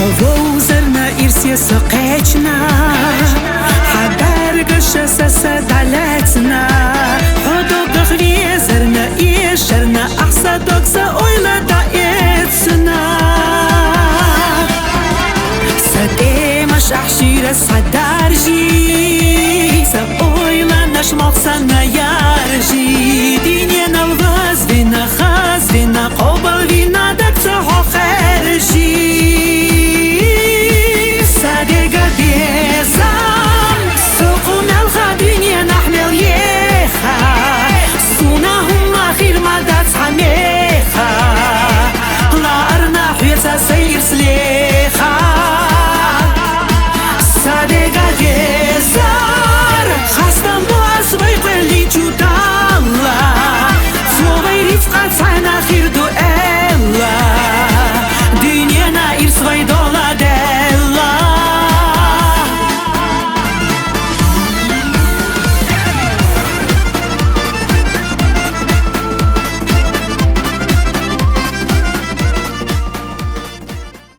وزرنا إرسي سقيتنا حبار قشة سدالتنا حدوق غلي زرنا إيشرنا أحسا دوكسا أويلا دايتنا سدي مش أحشير الصدارجي سأويلا نش مقصنا